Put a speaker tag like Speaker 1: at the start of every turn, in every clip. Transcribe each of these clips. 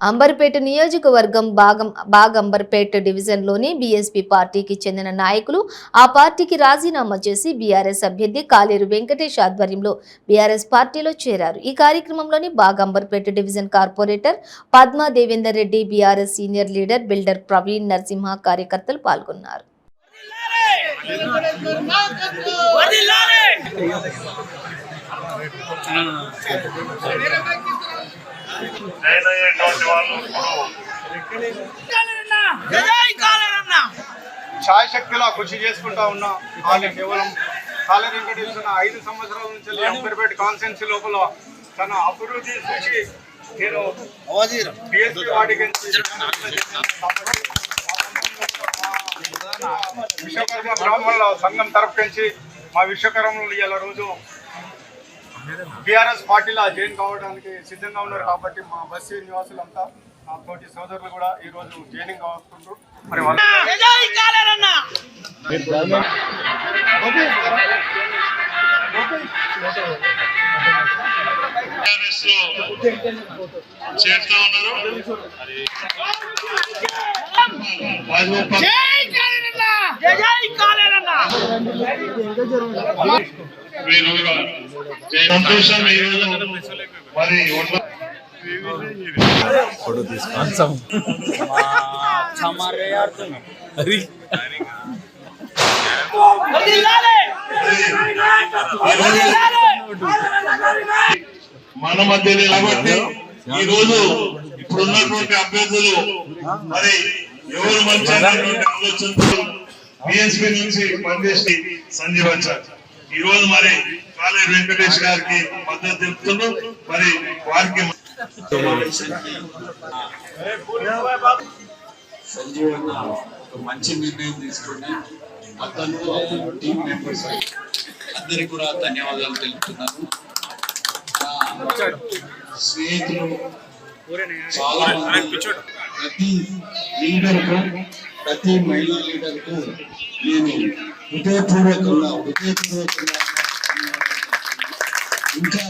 Speaker 1: అంబర్పేట నియోజకవర్గం బాగంబర్పేట డివిజన్లోని బీఎస్పీ పార్టీకి చెందిన నాయకులు ఆ పార్టీకి రాజీనామా చేసి బీఆర్ఎస్ అభ్యర్థి కాలేరు వెంకటేష్ ఆధ్వర్యంలో బీఆర్ఎస్ పార్టీలో చేరారు. ఈ కార్యక్రమంలోని Baghamberpet division corporator Padma Devender Reddy, BRS senior leader builder Praveen Narasimha కార్యకర్తలు పాల్గొన్నారు.
Speaker 2: ఛాయశక్తిలా కృషి చేసుకుంటా ఉన్నా వాళ్ళు కేవలం కాలేరు వెంకటేష్ 5 సంవత్సరాల నుంచి అంబర్పేట కాన్స్టిట్యున్సీ లోపల తన అభివృద్ధి చూసి నేను బీఎస్పీ వాడికి విశ్వకర్మ బ్రాహ్మణుల సంఘం తరఫు నుంచి మా విశ్వకర్మలు ఇలా రోజు బీఆర్ఎస్ పార్టీలో జాయిన్ కావడానికి సిద్ధంగా ఉన్నారు. కాబట్టి మా బస్సు నివాసులంతా నా తోటి సోదరులు కూడా ఈ రోజు జాయినింగ్ అవుతుండ్రు. మరి
Speaker 3: చేరుతా ఉన్నారు. సంతోషం ఈరోజు మరి మన మధ్య నిలబట్టి ఈ రోజు ఇప్పుడున్నటువంటి అభ్యర్థులు మరి ఎవరు మంచి ఆలోచనతో బిఎస్పీ నుంచి పనిచేసి సంజీవించారు. ఈ రోజు మరి కాలేరు వెంకటేష్ గారికి మద్దతు తెలుపుతున్నాం. మరి వారికి
Speaker 4: సంజీవన్న ఒక మంచి నిర్ణయం తీసుకుని అతను టీం మెంబర్స్ అందరికి కూడా ధన్యవాదాలు తెలుపుతున్నాను. స్నేహితులు చాలా మంది ప్రతి లీడర్కు ప్రతి మహిళా లీడర్కు నేను హృదయపూర్వకంగా ఇంకా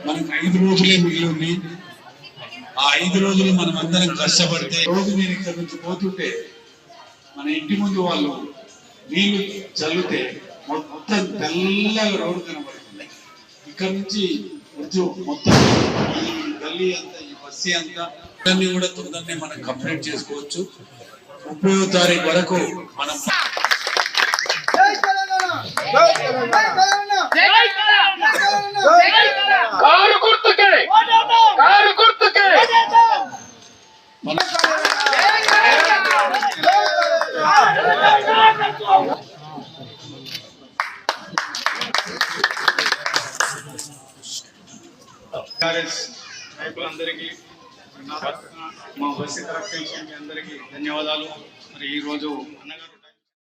Speaker 4: మనకు 5 రోజులే మిగిలి ఆ 5 రోజులు మనం అందరం కష్టపడితే రోజు నేను ఇక్కడ నుంచి పోతుంటే మన ఇంటి ముందు వాళ్ళు నీళ్లు చల్లితే మొత్తం తెల్లగా రోడ్డు కనబడుతుంది. ఇక్కడ నుంచి మొత్తం ఈ గల్లీ అంతా ఈ బస్సీ అంతా ఇవన్నీ కూడా తొందరనే మనం కంప్లీట్ చేసుకోవచ్చు. 30వ తారీఖు వరకు మనం
Speaker 2: నాయకులందరికీ మా బస్సు తరఫు నుంచి అందరికీ ధన్యవాదాలు. మరి ఈరోజు